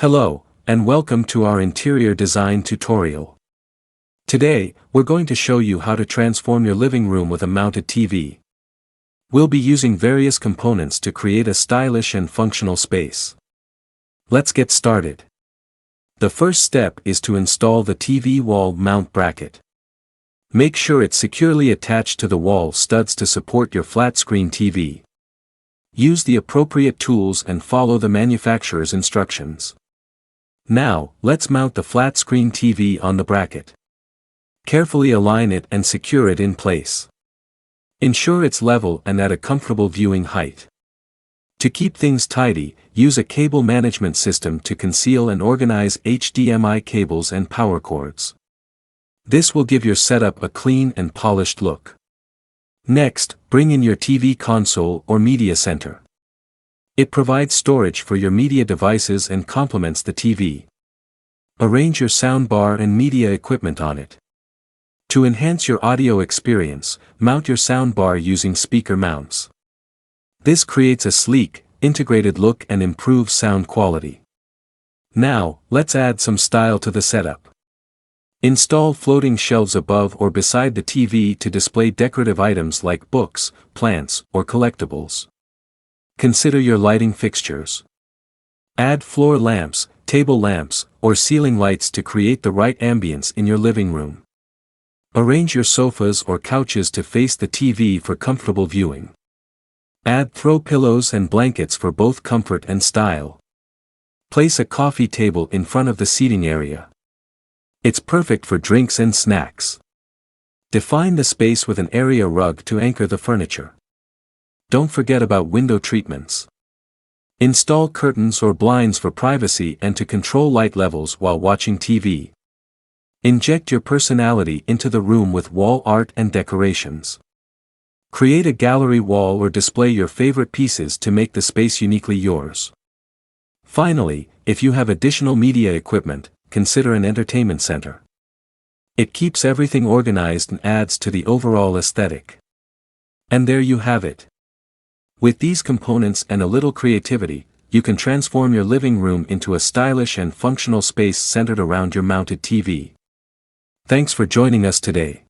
Hello, and welcome to our interior design tutorial. Today, we're going to show you how to transform your living room with a mounted TV. We'll be using various components to create a stylish and functional space. Let's get started. The first step is to install the TV wall mount bracket. Make sure it's securely attached to the wall studs to support your flat-screen TV. Use the appropriate tools and follow the manufacturer's instructions. Now, let's mount the flat-screen TV on the bracket. Carefully align it and secure it in place. Ensure it's level and at a comfortable viewing height. To keep things tidy, use a cable management system to conceal and organize HDMI cables and power cords. This will give your setup a clean and polished look. Next, bring in your TV console or media center. It provides storage for your media devices and complements the TV. Arrange your soundbar and media equipment on it. To enhance your audio experience, mount your soundbar using speaker mounts. This creates a sleek, integrated look and improves sound quality. Now, let's add some style to the setup. Install floating shelves above or beside the TV to display decorative items like books, plants, or collectibles. Consider your lighting fixtures. Add floor lamps, table lamps, or ceiling lights to create the right ambience in your living room. Arrange your sofas or couches to face the TV for comfortable viewing. Add throw pillows and blankets for both comfort and style. Place a coffee table in front of the seating area. It's perfect for drinks and snacks. Define the space with an area rug to anchor the furniture. Don't forget about window treatments. Install curtains or blinds for privacy and to control light levels while watching TV. Inject your personality into the room with wall art and decorations. Create a gallery wall or display your favorite pieces to make the space uniquely yours. Finally, if you have additional media equipment, consider an entertainment center. It keeps everything organized and adds to the overall aesthetic. And there you have it. With these components and a little creativity, you can transform your living room into a stylish and functional space centered around your mounted TV. Thanks for joining us today.